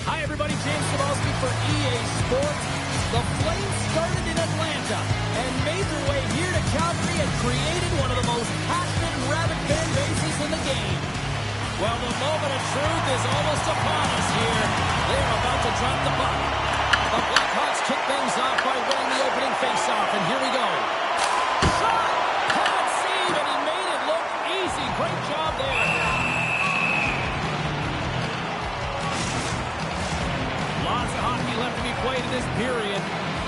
Hi, everybody. James Cebulski for EA Sports. The Flames started in Atlanta and made their way here to Calgary and created one of the most passionate and rabid fan bases in the game. Well, the moment of truth is almost upon us here. They're about to drop the puck. The Blackhawks kick things off by winning the opening faceoff, and here we go. Shot! Can't save, and he made it look easy. Great job there. Lots of hockey left to be played in this period.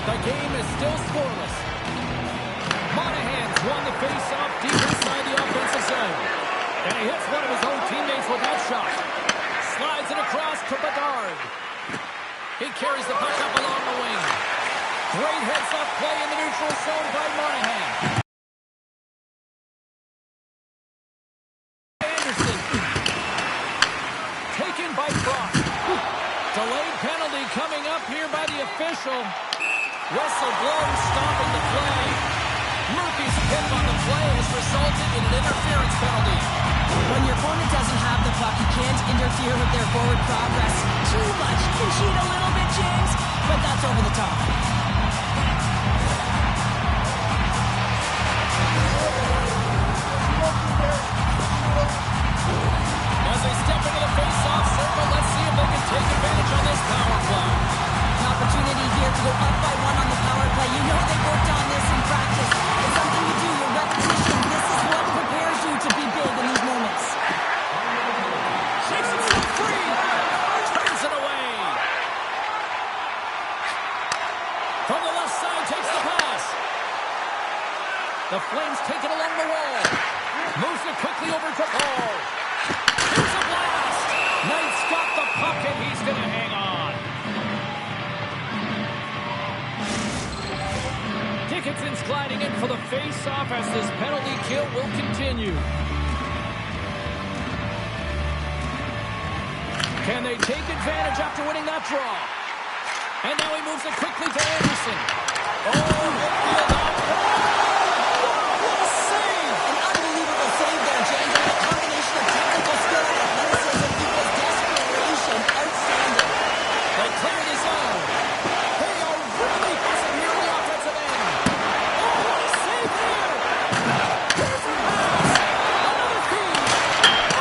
The game is still scoreless. Monahan's won the face-off deep inside the offensive zone. And he hits one of his own teammates with that shot. Slides it across to Bedard. He carries the puck up along the wing. Great heads-up play in the neutral zone by Monahan. Anderson. Taken by Frost. Delayed penalty coming up here by the official. Whistle blown, stopping the play. Murphy's hit on the play has resulted in an interference penalty. When your opponent doesn't have the puck, you can't interfere with their forward progress too much. You can cheat a little bit, James, but that's over the top. As they step into the face-off circle, let's see if they can take advantage on this power play. An opportunity here to go up by one on the power play. You know they've worked on this in practice. It's something you do, your repetition. This is what prepares you to be big in these moments. Shakes himself free. Turns it away. From the left side, takes the pass. The Flames take it along the wall. Moves it quickly over to Paul. Here's a blast. Knight's got the puck, and he's going to hang on. Dickinson's gliding in for the face-off as this penalty kill will continue. Can they take advantage after winning that draw? And now he moves it quickly to Anderson. Oh, Whitfield out. What a save! An unbelievable save there, James. And a combination of technical skill and athleticism equals desperation. Outstanding. They clear the zone. They are really pushing here in the offensive end. Oh, what a save there! Here's a pass. Another feed.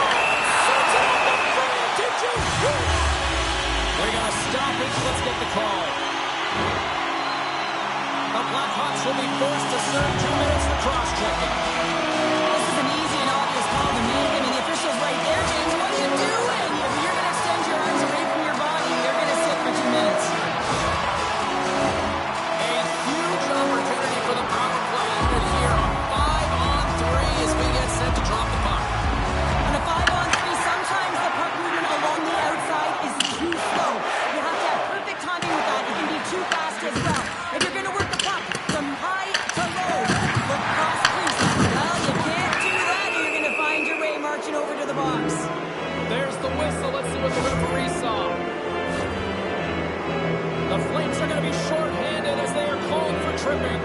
Oh, sends it up the front. Did you shoot? They're going to stop it. Let's get the call. The Blackhawks will be forced to serve 2 minutes for cross-checking. This is an easy and obvious call to make. I mean, the official's right there, James. What are you doing? If you're going to extend your arms away from your body, you're going to sit for 2 minutes. A huge opportunity for the power play unit here. A 5-on-3 as we get set to drop the puck. On a 5-on-3, sometimes the puck movement along the outside is too slow. You have to have perfect timing with that. It can be too fast as well. If you're going to work the puck from high to low, look cross crease. Well, you can't do that. You're going to find your way marching over to the box. There's the whistle. Let's see what the referee saw. The Flames are going to be shorthanded as they are called for tripping.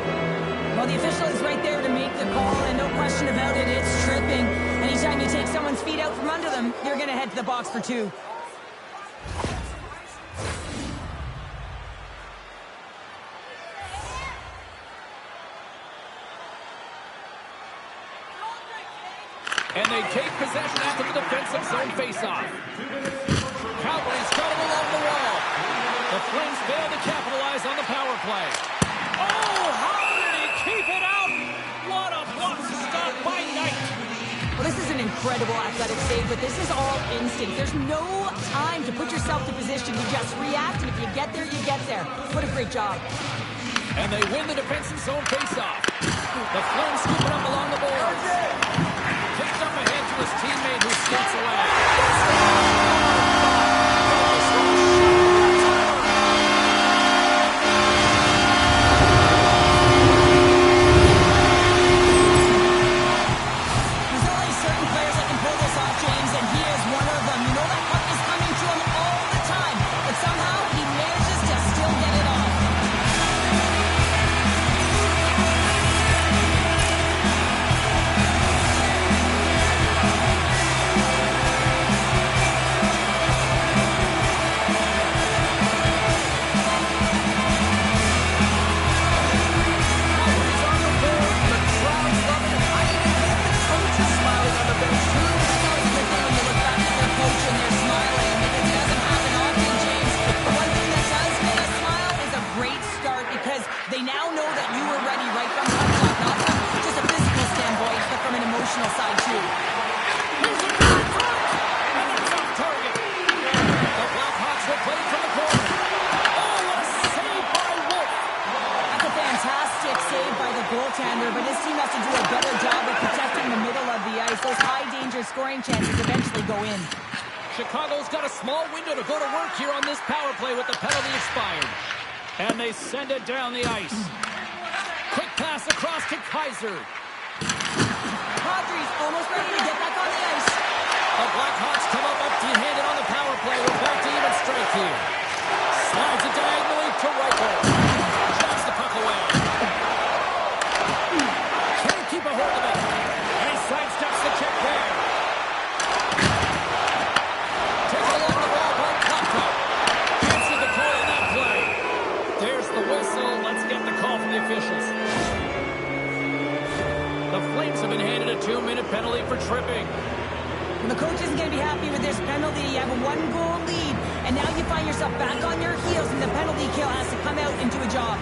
Well, the official is right there to make the call, and no question about it, it's tripping. Anytime you take someone's feet out from under them, you're going to head to the box for 2. And they take possession after the defensive zone faceoff. Calgary's got it along the wall. The Flames fail to capitalize on the power play. Oh, how did he keep it out? What a block stop by Knight. Well, this is an incredible athletic save, but this is all instinct. There's no time to put yourself to position. You just react, and if you get there, you get there. What a great job. And they win the defensive zone faceoff. The Flames scoop it up along the boards. Kicked up ahead to his teammate who skates away. will play from the corner. Oh, what a save by Wolf. That's a fantastic save by the goaltender, but his team has to do a better job of protecting the middle of the ice. Those high-danger scoring chances eventually go in. Chicago's got a small window to go to work here on this power play with the penalty expired. And they send it down the ice. Quick pass across to Kaiser. Kadri's almost ready to get back on the ice. The Blackhawks come up empty-handed on the power play. We're back to even strength here. Slides it diagonally to Reichel. Jacks the puck away. Can't keep a hold of it. And he sidesteps the check there. Taken along the wall by Klopko. Can't see the call on that play. There's the whistle. Let's get the call from the officials. The Flames have been handed a 2-minute penalty for tripping. And the coach isn't going to be happy with this penalty. You have a 1-goal lead, and now you find yourself back on your heels, and the penalty kill has to come out and do a job.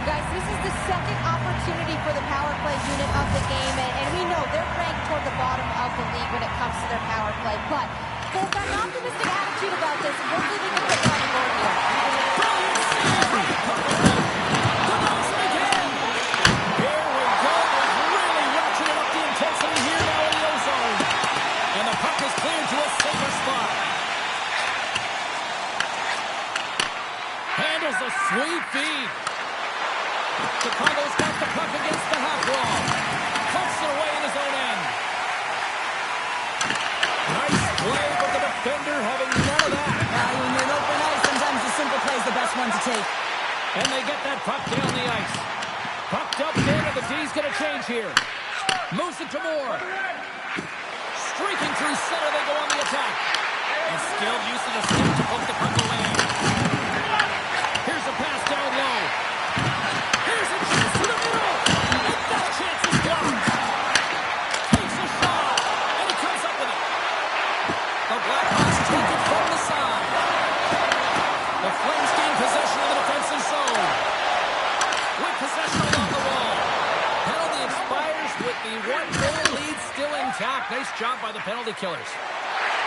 Guys, this is the second opportunity for the power play unit of the game, and we know they're ranked toward the bottom of the league when it comes to their power play. But they've got an optimistic attitude about this, and hopefully they can put it on the board here. Handles a sweet feed. Chicago's got the puck against the half wall. Pumps it away in his own end. Nice play, but the defender having none of that. When you're in open ice, sometimes the simple play is the best one to take. And they get that puck down the ice. Pucked up there, and the D's going to change here. Moves it to Moore. Streaking through center, they go on the attack. And skilled use of the stick to poke the puck away. Here's a pass down low. Here's a chance to the middle. And that chance is blocked. Takes a shot. And he comes up with it. The Blackhawks take it from the side. The Flames gain possession of the defensive zone. With possession along the wall. Penalty expires with the 1-goal lead still intact. Nice job by the penalty killers.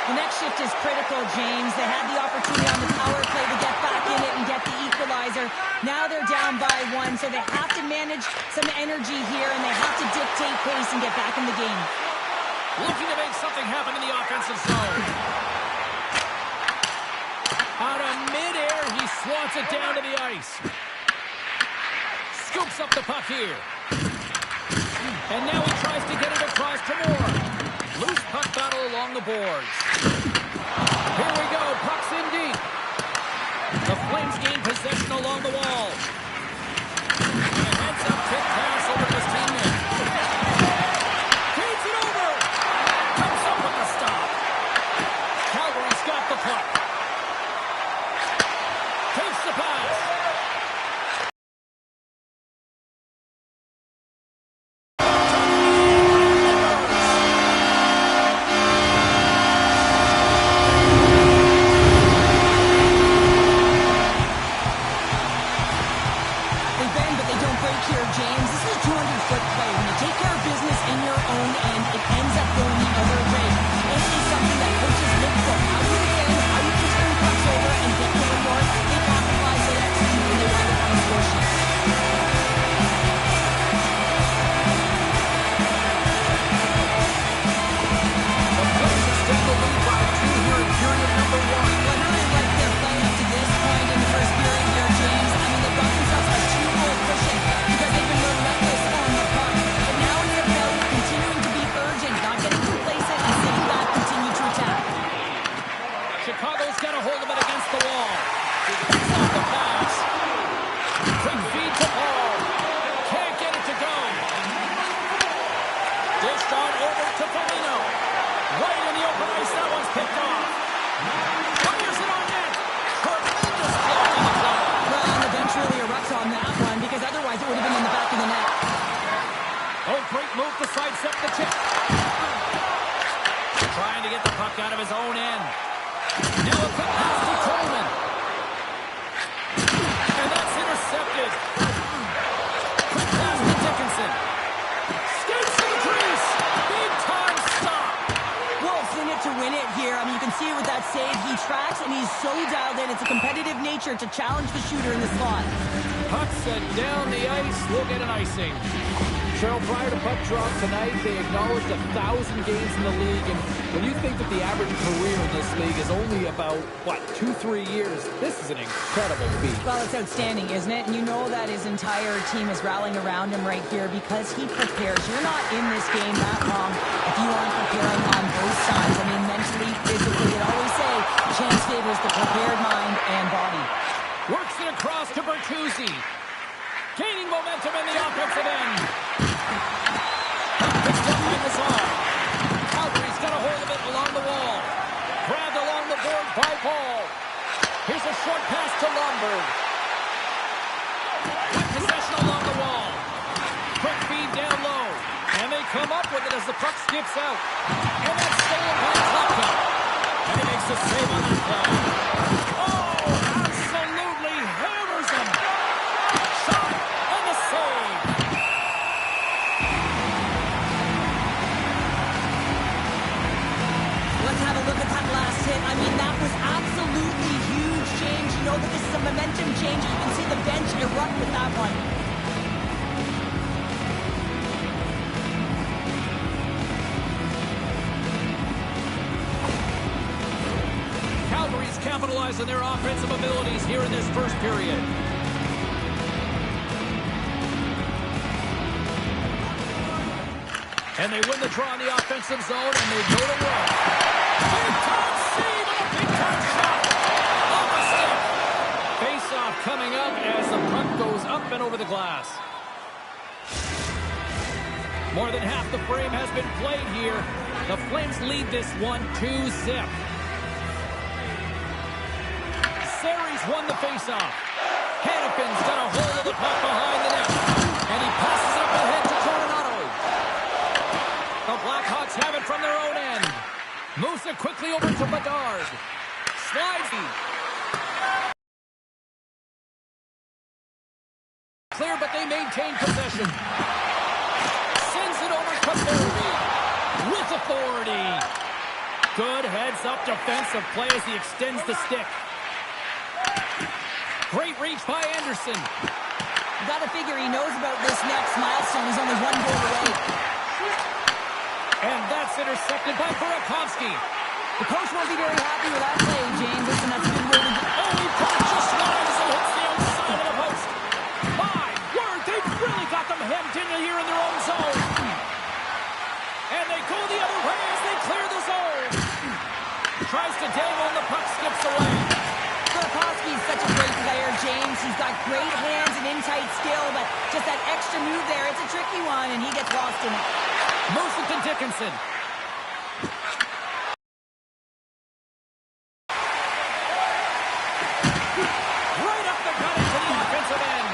The next shift is critical, James. They had the opportunity on the power play to get back in it and get the equalizer. Now they're down by 1, so they have to manage some energy here, and they have to dictate pace and get back in the game. Looking to make something happen in the offensive zone. Out of midair, he swats it down to the ice. Scoops up the puck here. And now he tries to get it across to Moore. Loose puck battle along the boards. Here we go. Puck's in deep. The Flames gain possession along the wall. And a heads-up kick pass over to his teammate. Feeds it over. Comes up with the stop. Calgary's got the puck. Takes the pass. Out of his own end. Now a quick pass to Coleman. And that's intercepted. Quick pass to Dickinson. Skates to the crease. Big time stop. Whoa, can see it with that save. He tracks, and he's so dialed in. It's a competitive nature to challenge the shooter in the slot. Puck sent down the ice. We'll get an icing. Cheryl, prior to puck drop tonight, they acknowledged 1,000 games in the league. And when you think that the average career in this league is only about, 2-3 years, this is an incredible feat. Well, it's outstanding, isn't it? And you know that his entire team is rallying around him right here because he prepares. You're not in this game that long if you aren't preparing on both sides. I mean, mentally, physically, I always say chance favors the prepared mind and body. Works it across to Bertuzzi. Gaining momentum in the offensive end. Picked up by Nazar. Calgary's got a hold of it along the wall. Grabbed along the board by Paul. Here's a short pass to Lomberg. Quick possession along the wall. Quick feed down low. And they come up with it as the puck skips out. And that's stolen by Klopka. And he makes the save on that play. Oh, absolutely hammers him. Shot and the save. Let's have a look at that last hit. I mean, that was absolutely huge change. You know that this is a momentum change. You can see the bench erupt with that one. Calgary's capitalized on their offensive abilities here in this first period. And they win the draw in the offensive zone, and they go to work. Big-time save and a big-time shot. Off the stick. Face-off coming up as the puck goes up and over the glass. More than half the frame has been played here. The Flames lead this one 2-0. Series won the face-off. Hannifin's got a hold of the puck behind the net. And he passes it up ahead to Coronado. The Blackhawks have it from their own end. Moves it quickly over to Bedard. Slides. Clear, but they maintain possession. Sends it over to Thornby. With authority. Good heads-up defensive play as he extends the stick. Great reach by Anderson. You got to figure he knows about this next milestone. He's only one goal away. And that's intercepted by Burakovsky. The coach won't be very happy with that play, James. Listen, that's a good way to do. Oh, he just slides and hits the outside of the post. My word, they've really got them hemmed in here in their own zone. And they go the other way as they clear the zone. Tries to dangle and the puck skips away. Burakovsky's such a great player, James. He's got great hands and in-tight skill, but just that extra move there, it's a tricky one, and he gets lost in it. Moves it to Dickinson. Right up the gut into the offensive end.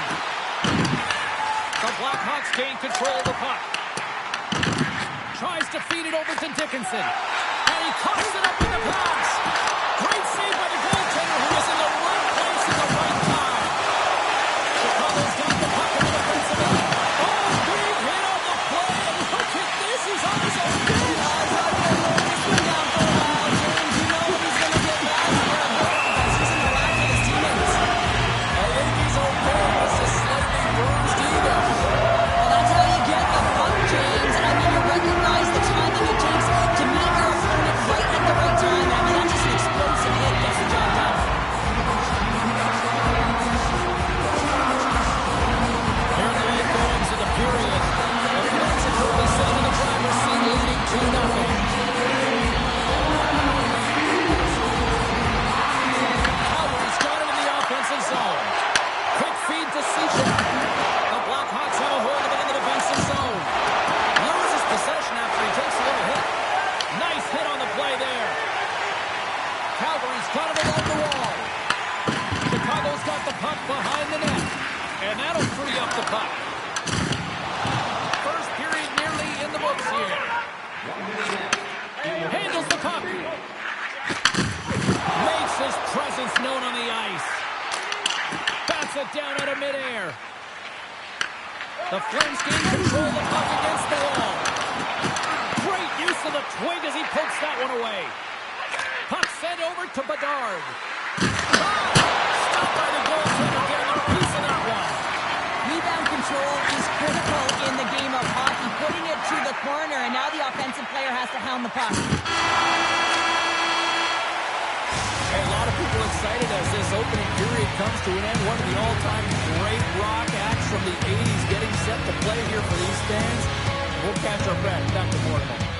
The Blackhawks gain control of the puck. Tries to feed it over to Dickinson. And he coughs it up with the pass. Great save by the goaltender who was in the right place at the right time. Chicago's got the puck in the defensive end. Oh, big hit on the play. And look at this. He's on his own bench. This one down for a while, James. You know he's going to get back here because he's in the line with his teammates. I think he's okay. It's a slightly bruised ego. Well, that's how you get the puck, James. I mean, you recognize the timing it takes to meet your opponent right at the right time. I mean, that's just an explosive hit. Gets the job done. Here in the late goings of the period, the Flames are currently sitting in the driver's seat leading 2-0. Calgary's got him in the offensive zone. Quick feed to Cicek. The Blackhawks have a hold of it in the defensive zone. Loses possession after he takes a little hit. Nice hit on the play there. Calgary's got him along the wall. Chicago's got the puck behind the net. And that'll free up the puck. First period nearly in the books here. Handles the puck. Makes his presence known on the ice. Bats it down out of midair. The Flames gain control of the puck against the wall. Great use of the twig as he pokes that one away. Puck it over to Bedard. Stopped by the goaltender, getting a piece of that one. Rebound control is critical in the game of hockey. Putting it to the corner, and now the offensive player has to hound the puck. Hey, a lot of people excited as this opening period comes to an end. One of the all-time great rock acts from the 80s getting set to play here for these fans. We'll catch our breath. Back to more in a moment.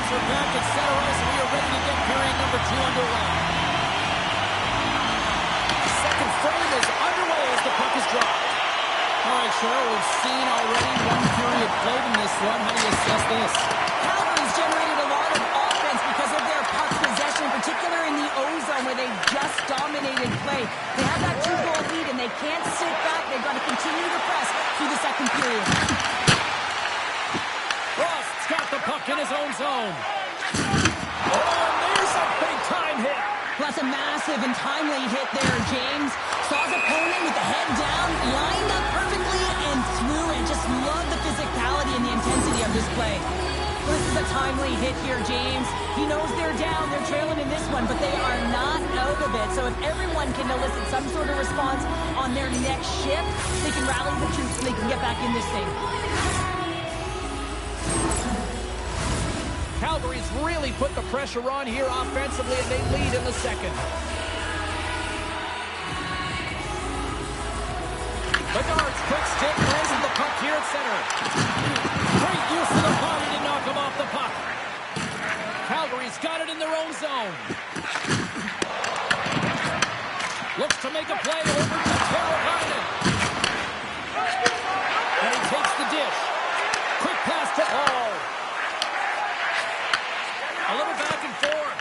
Blackhawks are back at center ice, and we are ready to get period number 2 underway. Second frame is underway as the puck is dropped. All right, Cheryl, we've seen already one period played in this one. How do you assess this? Calgary's generated a lot of offense because of their puck possession, in particular in the O-zone where they've just dominated play. They have that 2-goal lead, and they can't sit back. They've got to continue to press through the second period. Frost's got the puck in his own zone. Oh, and there's a big-time hit. Plus a massive and timely hit there, James. Saw his opponent with the head down, lined up perfectly, and threw it. Just love the physicality and the intensity of this play. This is a timely hit here, James. He knows they're down, they're trailing in this one, but they are not out of it. So if everyone can elicit some sort of response on their next shift, they can rally the troops and they can get back in this thing. Calgary's really put the pressure on here offensively, and they lead in the second. Bedard's quick stick raises the puck here at center. Great use of the body to knock him off the puck. Calgary's got it in their own zone. Looks to make a play over to Teravainen. And he takes the dish. Quick pass to Paul. A little back and forth.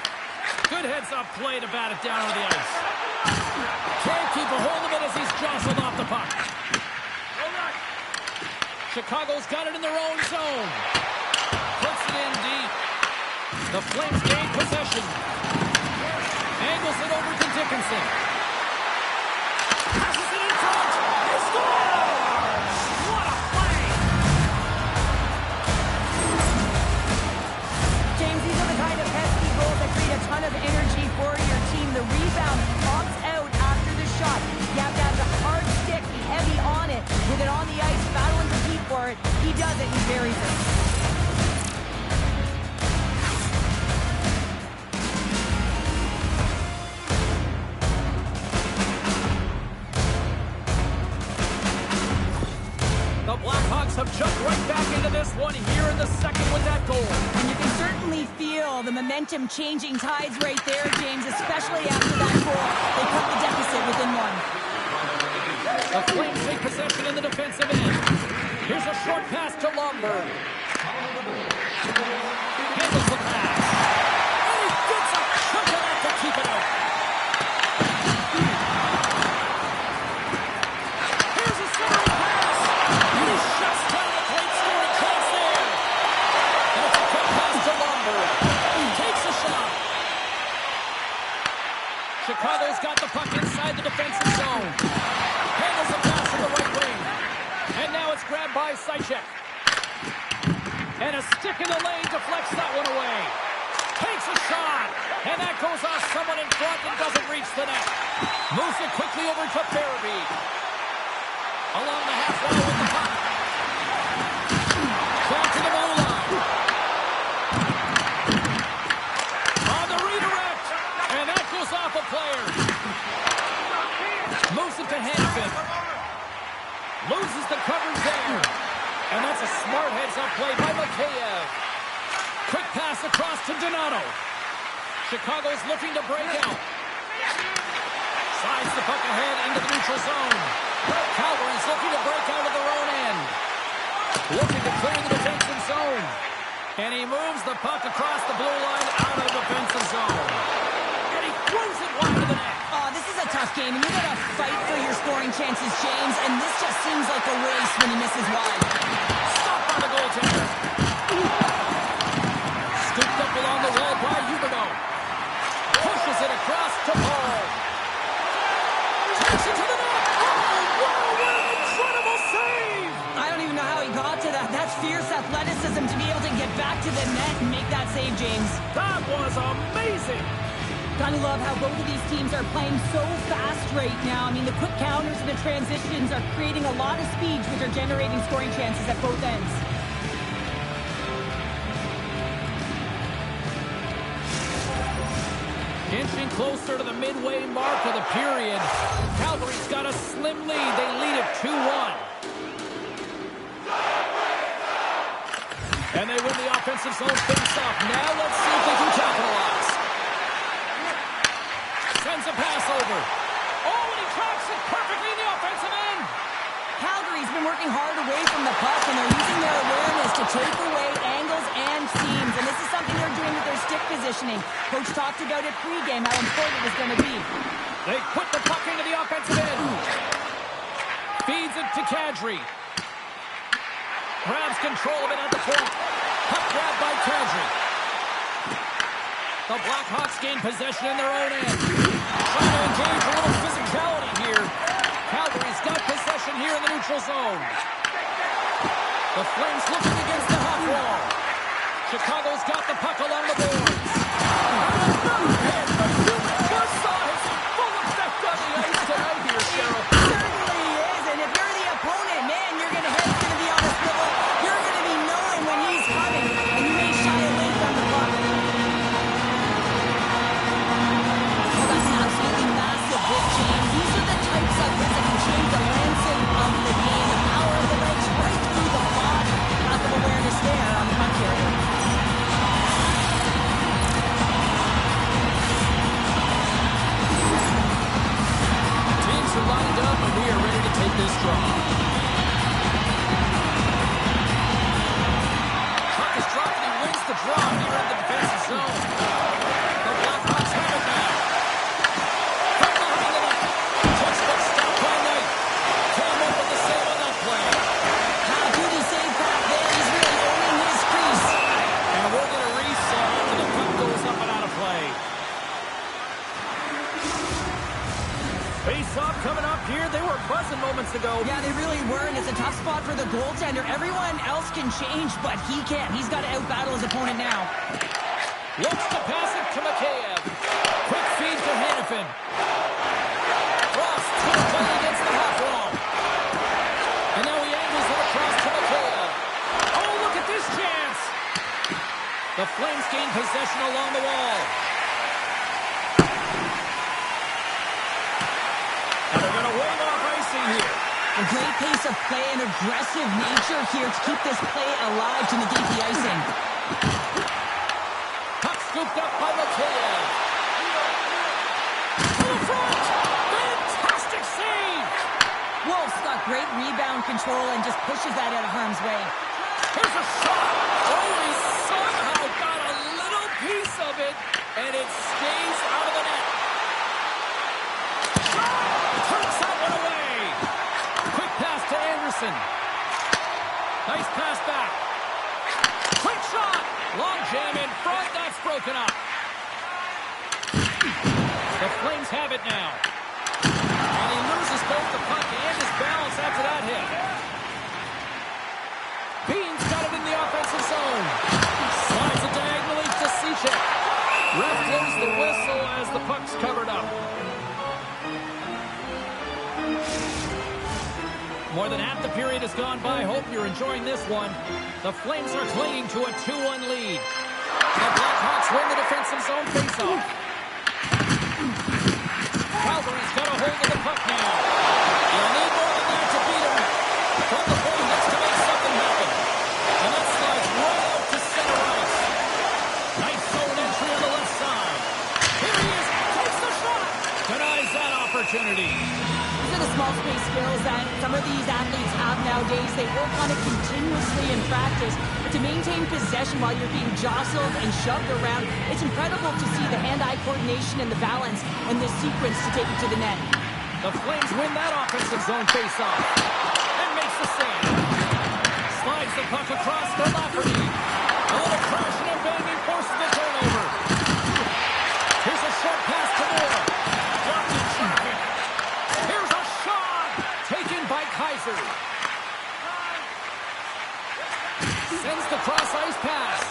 Good heads-up play to bat it down on the ice. Can't keep a hold of it as he's jostled off the puck. Chicago's got it in their own zone. Puts it in deep. The Flames gain possession. Angles it over to Dickinson. Passes it in front. He scores! What a play! James, these are the kind of pesky goals that create a ton of energy for your team. The rebound pops out after the shot. You have to have the hard stick, be heavy on it, with it on the ice, battle and compete for it. He does it, he buries it. The Blackhawks have jumped right back into this one here in the second with that goal. And you can certainly feel the momentum changing tides right there, James, especially after that goal. They cut the deficit within one. The Flames take possession in the defensive end. Here's a short pass to Lomberg. Handles the pass. And he gets a chunk of that to keep it out. Here's a centering pass. And he shuts down the great scoring chance there. That's a quick pass to Lomberg. He takes a shot. Chicago's got the puck inside the defensive zone. Handles the pass in the right wing. And now it's grabbed by Seichek. And a stick in the lane deflects that one away. Takes a shot. And that goes off someone in front and doesn't reach the net. Moves it quickly over to Farabee. Along the half wall with the puck. Back to the goal line. On the redirect. And that goes off a player. Moves it to Hanifin. Loses the coverage there. And that's a smart heads-up play by Mikheyev. Quick pass across to Donato. Chicago's looking to break out. Slides the puck ahead into the neutral zone. Calgary's looking to break out of their own end. Looking to clear the defensive zone. And he moves the puck across the blue line out of the defensive zone. And he throws it wide of the net. Oh, this is a tough game, and you got to fight for your scoring chances, James, and this just seems like a race when he misses wide. Stopped by the goaltender. Scooped up along the wall by Huberdeau. Pushes it across to Paul. Takes it to the net. Oh, wow, what an incredible save! I don't even know how he got to that. That's fierce athleticism to be able to get back to the net and make that save, James. That was amazing! Gotta love how both of these teams are playing so fast right now. I mean, the quick counters and the transitions are creating a lot of speeds, which are generating scoring chances at both ends. Inching closer to the midway mark of the period. Calgary's got a slim lead. They lead it 2-1. And they win the offensive zone face-off. Now positioning. Coach talked about it pregame, how important it was going to be. They put the puck into the offensive end. Feeds it to Kadri. Grabs control of it at the point. Puck grab by Kadri. The Blackhawks gain possession in their own end. Trying to engage a little physicality here. Calgary's got possession here in the neutral zone. The Flames looking against the half wall. Chicago's got the puck along the boards. And the human buzzsaw is full effect on the ice tonight here, Cheryl. Certainly is, and if you're the opponent, man, your head's going to be on a swivel. You're going to be knowing when he's coming, and you may shy away from the puck. Well, that's an absolutely massive big change. These are the types of hits that can change the landscape of the game. The power of the legs right through the body. Lack of awareness there on the puck carrier. Teams are lined up, and we are ready to take this draw. Puck is dropped, and he wins the draw here in the defensive zone. The Blackhawks have it now. From behind the net. Touchdown stop by Knight. Came up with the save on that play. Duty save back there. He's really owning his crease. And we're going to reset after the puck goes up and out of play. Face-off coming up here. They were buzzing moments ago. Yeah, they really were, and it's a tough spot for the goaltender. Everyone else can change, but he can't. He's got to out-battle his opponent now. Looks to pass it to Mikheyev. Quick feed to Hannafin. Frost to the play against the half wall. And now he angles it across to Mikheyev. Oh, look at this chance. The Flames gain possession along the wall. And they're going to wave off icing here. A great pace of play and aggressive nature here to keep this play alive to negate the icing. Puck scooped up by Mikheyev. To the front. Fantastic save. Wolf's got great rebound control and just pushes that out of harm's way. Here's a shot. Oh, he somehow got a little piece of it, and it stays out of the net. Turns that one away. Quick pass to Anderson. Nice pass back. Quick shot. Long jam in front. That's broken up. The Flames have it now. And he loses both the puck and his balance after that hit. Bean's got it in the offensive zone. Slides it diagonally to Cechek. Ref blows the whistle as the puck's covered up. More than half the period has gone by. Hope you're enjoying this one. The Flames are clinging to a 2-1 lead. The Blackhawks win the defensive zone faceoff. Calgary's got a hold of the puck now. You'll need more than that to beat him. From the point, has to make something happen. And that slides right out to center ice. Nice zone entry on the left side. Here he is. Takes the shot. Denies that opportunity. These are the small space skills that some of these athletes have nowadays. They work on it continuously in practice. But to maintain possession while you're being jostled and shoved around, it's incredible to see the hand-eye coordination and the balance in this sequence to take it to the net. The Flames win that offensive zone faceoff. And makes the save. Slides the puck across to Lafferty. A little crashing and banging forces the turnover. Here's a short pass to Moore. Dropped in traffic. Here's a shot. Taken by Kaiser. Sends the cross-ice pass.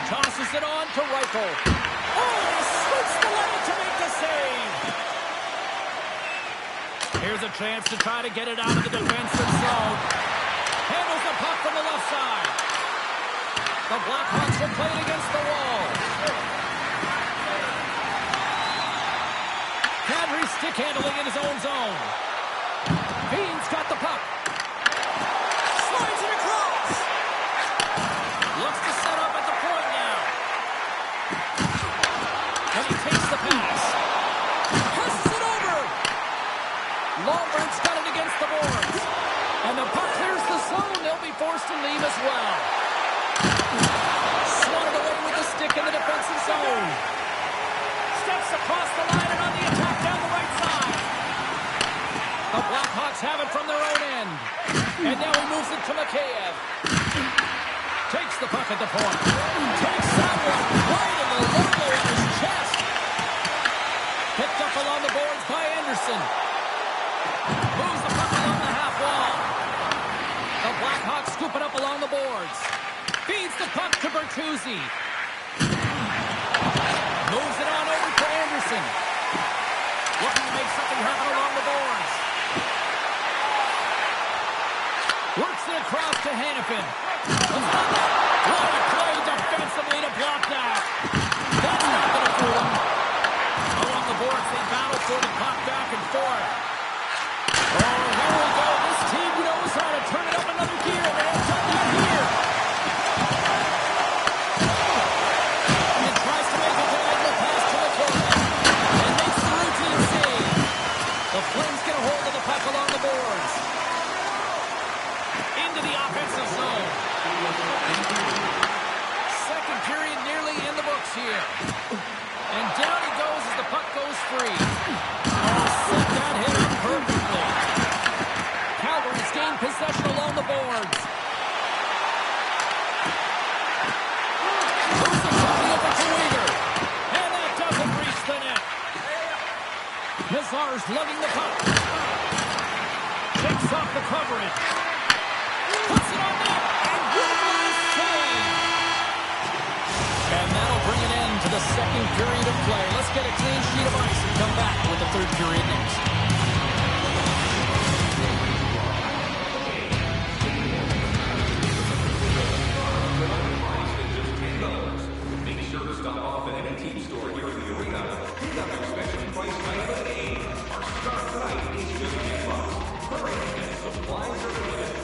Tosses it on to Reichel. Oh, he swoops the leg to make the save. Here's a chance to try to get it out of the defensive zone. Handles the puck from the left side. The Blackhawks are playing against the wall. Kadri stick handling in his own zone. Bean's got the puck. Slides it across. Looks to set up at the point now. And he takes the pass. Passes it over. Lombert's got it against the boards. And the puck clears the zone. They'll be forced to leave as well. Swatted away with the stick And now he moves it to Mikheyev. Takes the puck at the point. Takes that one right in the logo of his chest. Picked up along the boards by Anderson. Moves the puck along the half wall. The Blackhawks scoop it up along the boards. Feeds the puck to Bertuzzi. Moves it on over to Anderson. Looking to make something happen along the boards. Works it across to Hannafin. What a play defensively to block that. That's not going to fool him. Along the boards, they battle for the puck back and forth. Oh, here we go. This team knows how to turn it up another gear. They have done that here. And tries to make a diagonal pass to the corner. And makes the routine save. The Flames get a hold of the puck along the boards. Into the offensive zone. Second period nearly in the books here. And down he goes as the puck goes free. Oh, set that hit up perfectly. Calgary's gained possession along the boards. Moves the puck over to Weegar. And that doesn't reach the net. Nazar's lugging the puck. Takes off the coverage. Puts it on net. And Weegar save. And that'll bring an end to the second period of play. Let's get a clean sheet of ice and come back with the third period next. Make sure to stop off at any team store here in the arena. Pick up your special price item of the game. Our start price is just $10. Hurry, and supplies are limited.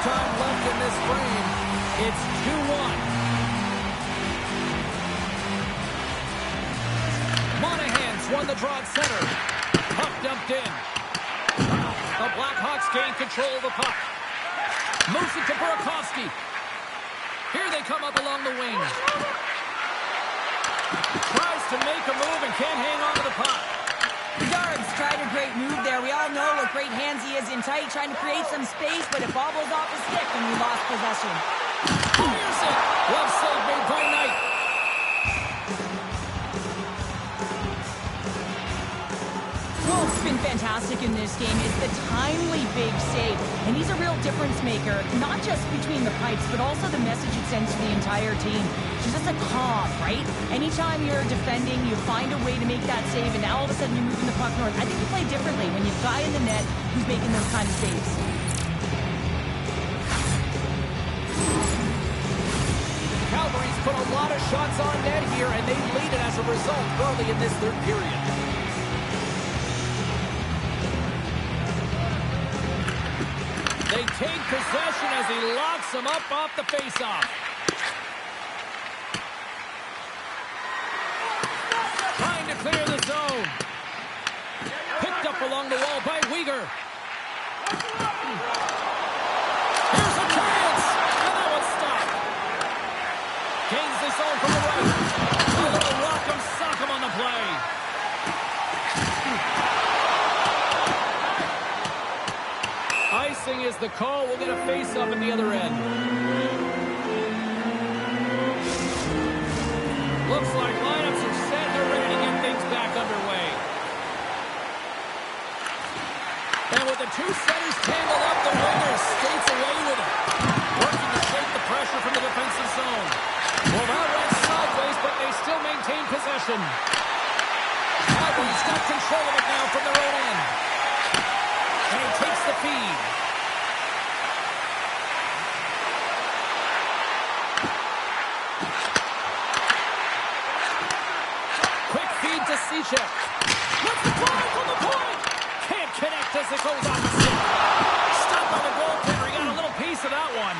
time left in this frame. It's 2-1. Monahan's won the draw at center. Puck dumped in. The Blackhawks gain control of the puck. Moves it to Burakovsky. Here they come up along the wing. Tries to make a move and can't hang on to the puck. The guards tried a great move there. We all know what great hands he is in tight, trying to create some space, but it bobbles off his stick and we lost possession. Fires it. Well save made by Knight. Wolf's been fantastic in this game. It's the timely big save, and he's a real difference maker, not just between the pipes, but also the message it sends to the entire team. She's just a calm, right? Anytime you're defending, you find a way to make that save, and now all of a sudden you're moving the puck north. I think you play differently when you've a guy in the net who's making those kind of saves. Calgary's put a lot of shots on net here, and they lead it as a result early in this third period. They take possession as he locks them up off the faceoff. Trying to clear the zone. Picked up along the wall by Weegar. Here's a chance. And that one's stopped. Gains the zone from the right. A little rock'em sock'em on the play. Icing is the call. We'll get a face-up at the other end. Looks like lineups are set. They're ready to get things back underway. And with the two centers tangled up, the winger skates away with it. Working to shake the pressure from the defensive zone. Well, that went sideways, but they still maintain possession. Calgary's got control of it now from their own end. And he takes the feed. Quick feed to Sechek. What's the drive from the point? Can't connect as it goes off the stick. Stopped by the goaltender. He got a little piece of that one.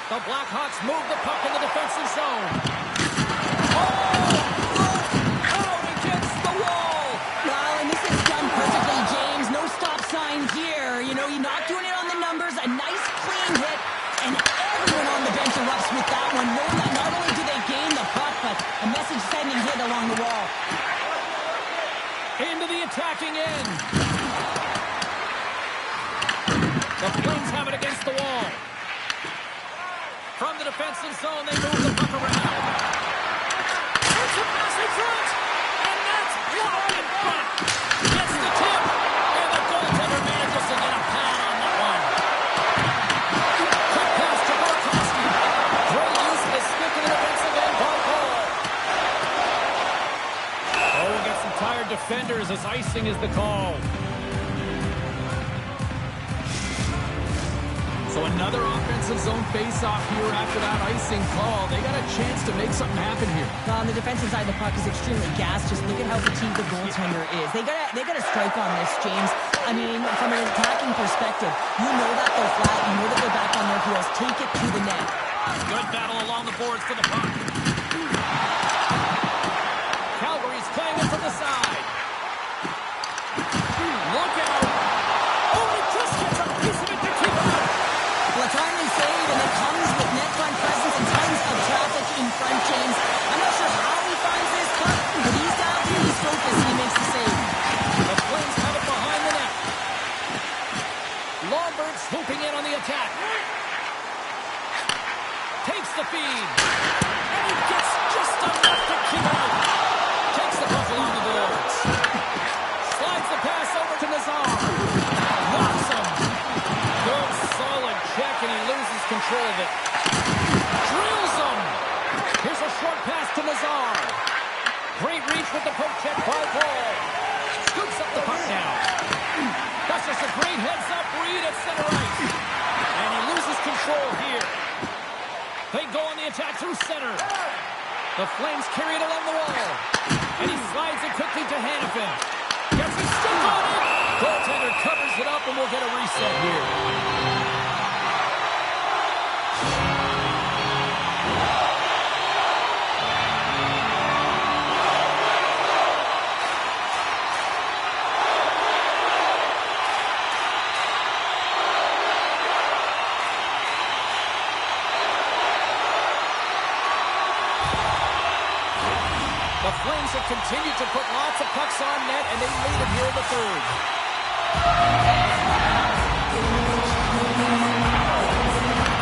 The Blackhawks move the puck in the defensive zone. Out against the wall. Well, and this is done perfectly, James. No stop sign here. You know, you're not doing it on the numbers. A nice clean hit, and everyone on the bench erupts with that one, knowing that not only do they gain the puck, but a message-sending hit along the wall. Into the attacking end. The Flames have it against the wall. From the defensive zone, they move the puck around. It's a pass in front, and that's blocked in front. Gets the tip, and the goaltender manages to get a pad on that one. Quick pass to Burakovsky. Great use of the stick in the defensive end. Ball. Oh, we'll get some tired defenders as icing is the call. So another offensive zone face-off here after that icing call. They got a chance to make something happen here. On the defensive side, the puck is extremely gassed. Just look at how fatigued the goaltender is. They got a strike on this, James. I mean, from an attacking perspective, you know that they're flat. You know that they're back on their heels. Take it to the net. Good battle along the boards for the puck. Calgary's playing it from the side. Look out. Oh, he just gets a piece of it to keep out. Well, a timely save, and it comes with net front presence and tons of traffic in front, James. I'm not sure how he finds this puck, but he's down here, he's focused, and he makes the save. The Flames have it behind the net. Lomberg swooping in on the attack. Takes the feed. And he gets just enough to keep out. Takes the puck along the boards. Slides the pass over to Nazar. Knocks him. Good solid check, and he loses control of it. Drills him. Here's a short pass to Nazar. Great reach with the poke check by Paul. Scoops up the puck now. That's just a great heads-up read at center ice. And he loses control here. They go on the attack through center. The Flames carry it along the wall. And he slides it quickly to Hanifin. Gets his stick on it. Goaltender covers it up, and we'll get a reset here. The Flames have continued to put lots of pucks on net, and they lead it here in the third.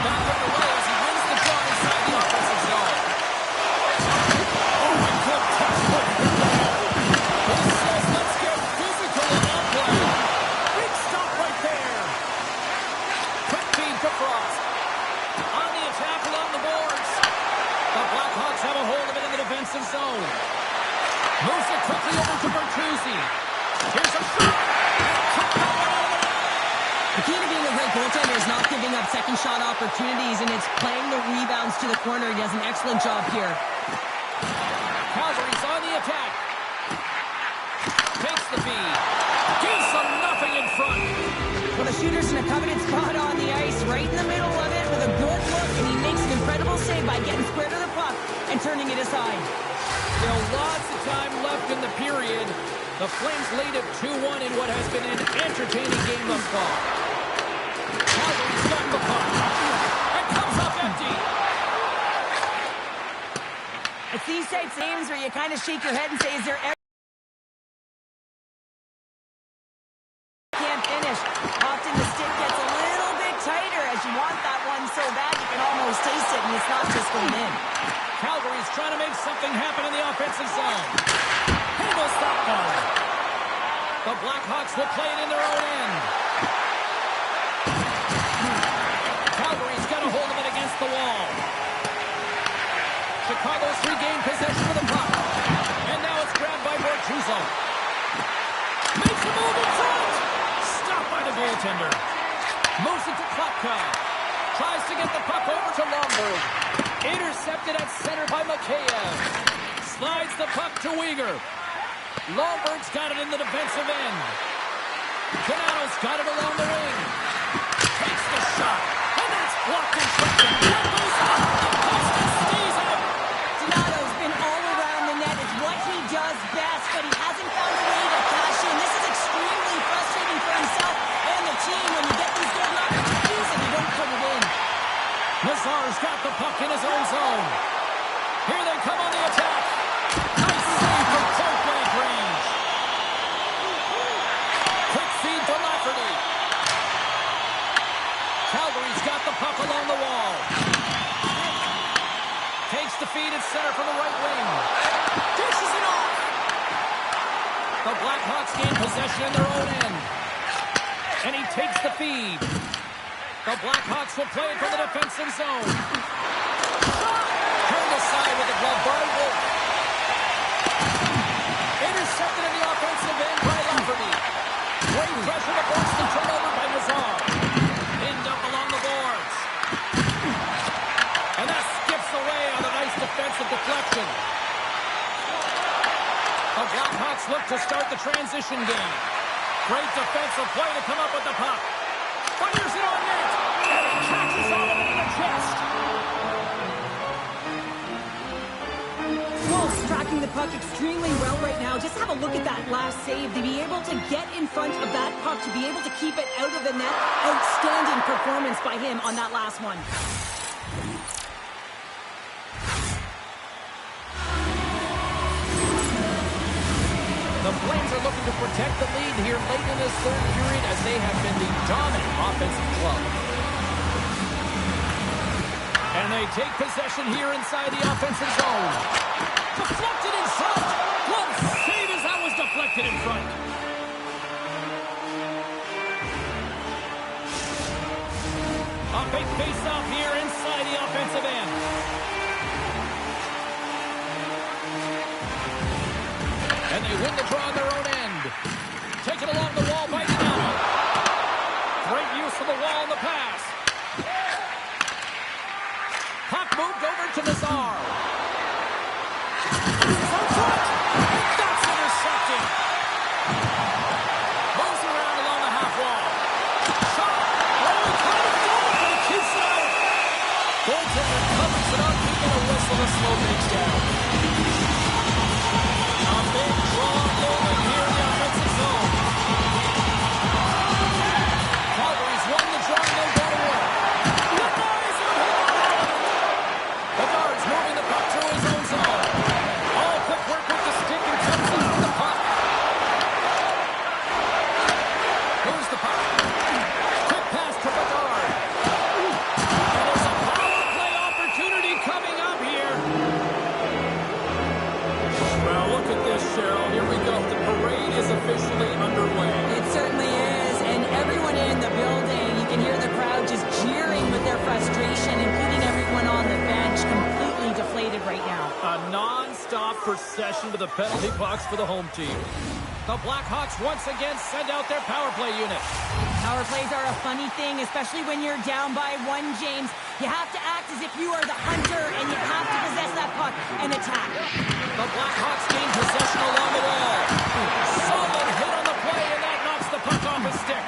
Back on the way as he wins the draw inside the offensive zone. Oh, a good touch foot. He says, let's get physical in that play. Big stop right there. Quick feed to Frost. On the attack along the boards. The Blackhawks have a hold of it in the defensive zone. Moves it quickly over to Bertuzzi. Here's a shot. The key to being a great goaltender is not giving up second shot opportunities, and it's playing the rebounds to the corner. He does an excellent job here. Calgary's on the attack. Takes the feed. Gives them nothing in front. Well, the shooter's in a coveted spot on the ice, right in the middle of it with a good look, and he makes an incredible save by getting square to the puck and turning it aside. Still lots of time left in the period. The Flames lead at 2-1 in what has been an entertaining game thus far. Calgary's got the puck. It comes up empty. It's these types of games where you kind of shake your head and say, is there ever... Can't finish. Often the stick gets a little bit tighter as you want that one so bad you can almost taste it, and it's not just going in. Calgary's trying to make something happen in the offensive zone. Handles that ball. The Blackhawks will play it in their own end. Calgary's got a hold of it against the wall. Chicago's regained possession of the puck. And now it's grabbed by Bortuzzo. Makes a move in front. Stopped by the goaltender. Moves it to Klapka. Tries to get the puck over to Lomberg. Intercepted at center by Mikheyev. Slides the puck to Weegar. Lomberg's got it in the defensive end. Donato's got it along the wing. Takes the shot. And that's blocked in front. That goes up. Costa stays out. Donato's been all around the net. It's what he does best, but he hasn't found a way to cash in. This is extremely frustrating for himself and the team when you get these golden opportunities and you don't put it in. Nazar's got the puck in his own zone. Here they come on the attack. Nice save from point-blank range. Quick feed to Lafferty. Calgary's got the puck along the wall. Takes the feed at center from the right wing. Dishes it off. The Blackhawks gain possession in their own end. And he takes the feed. The Blackhawks will play it from the defensive zone. Turned aside with the glove by Wolf. Intercepted in the offensive end by Lafferty. Great pressure to force the turnover by Nazar. Pinned up along the boards. And that skips away on a nice defensive deflection. The Blackhawks look to start the transition game. Great defensive play to come up with the puck. Fires it on net. And it catches all of it in the chest. Wolf's tracking the puck extremely well right now. Just have a look at that last save. To be able to get in front of that puck, to be able to keep it out of the net, outstanding performance by him on that last one. The Flames are looking to protect the lead here late in this third period as they have been the dominant offensive club. And they take possession here inside the offensive zone. Deflected in front. What save as that was deflected in front. A big face-off here inside the offensive end. And they win the draw on their own end. Taken along the wall by Donato. Great use of the wall in the pass. Puck moved over to Nazar. From front. That's intercepted. Moves around along the half wall. Shot. Oh, kind of goal, but he keeps it out. Goaltender covers it up. He got a whistle to slow things down. A big draw moment here in the offensive zone. Calgary's won the draw and they'll go to work. Bedard's moving the puck to his own zone. All quick work with the stop possession to the penalty box for the home team. The Blackhawks once again send out their power play unit. Power plays are a funny thing, especially when you're down by one, James. You have to act as if you are the hunter, and you have to possess that puck and attack. The Blackhawks gain possession along the wall. Solid hit on the play, and that knocks the puck off his stick.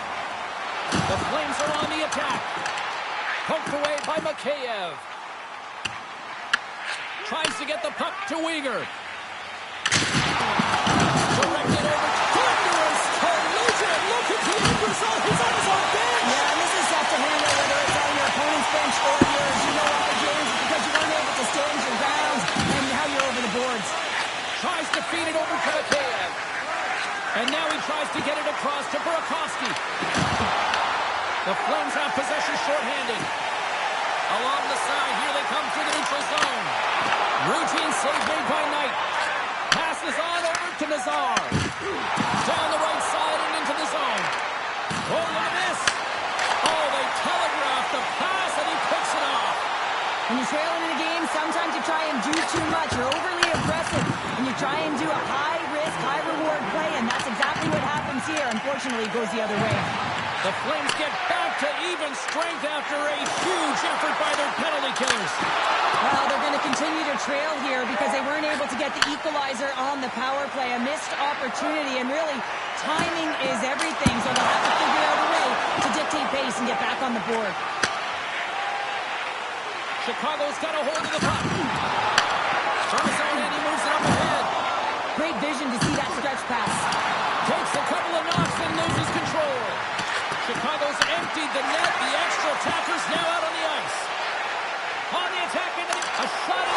The Flames are on the attack. Poked away by Mikheyev. Tries to get the puck to Weegar. Directed over. Thunderous collision. Look at the end result. He's on his own bench. Yeah, and this is tough to handle, whether it's on your opponent's bench or yours. You know what, James, because you weren't able to stand your ground and how you're over the boards. Tries to feed it over to Mikheyev. And now he tries to get it across to Burakovsky. The Flames have possession shorthanded. Along the side, here they come through the neutral zone. Routine save made by Knight. Passes on over to Nazar. Down the right side and into the zone. Oh, look at this. Oh, they telegraphed the pass, and he picks it off. When you're trailing in a game, sometimes you try and do too much. You're overly aggressive, and you try and do a high-risk, high-reward play, and that's exactly what happens here. Unfortunately, it goes the other way. The Flames get back to even strength after a huge effort by their penalty killers. Well, they're going to continue to trail here because they weren't able to get the equalizer on the power play. A missed opportunity, and really, timing is everything, so they'll have to figure out a way to dictate pace and get back on the board. Chicago's got a hold of the puck. From his own end, he moves it up ahead. Great vision to see that stretch pass. Takes a couple of knocks and loses control. Chicago's emptied the net. The extra attackers now out on the ice. On the attack, into a shot at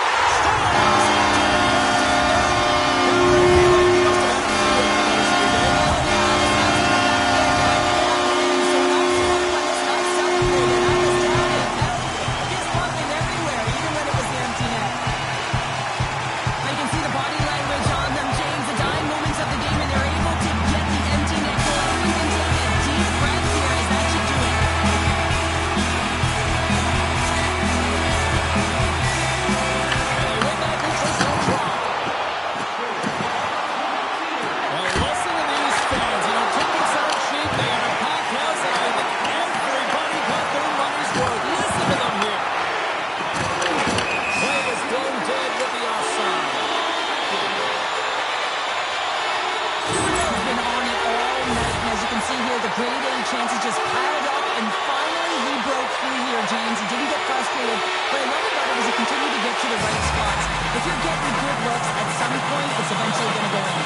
chances just piled up, and finally he broke through here, James. He didn't get frustrated, but I love about it is he continued to get to the right spots. If you're getting good looks, at some point, it's eventually going to go in.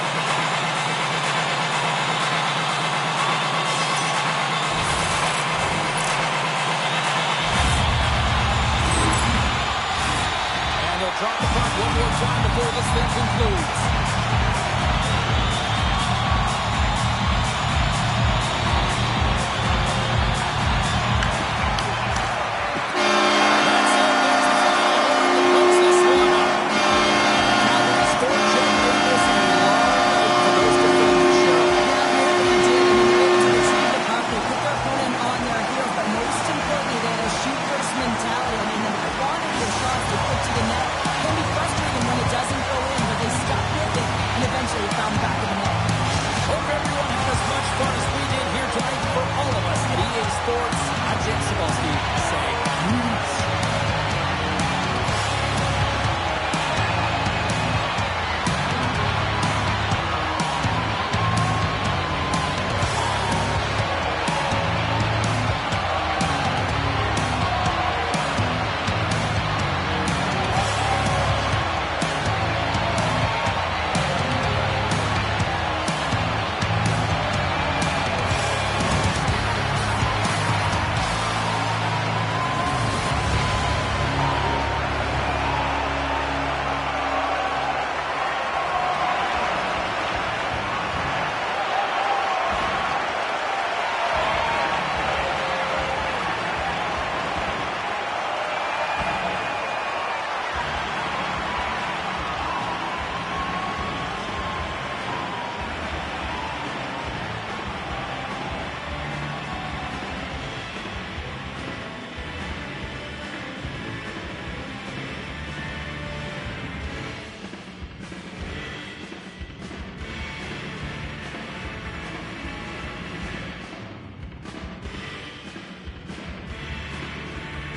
And they'll drop the puck one more time before this thing concludes.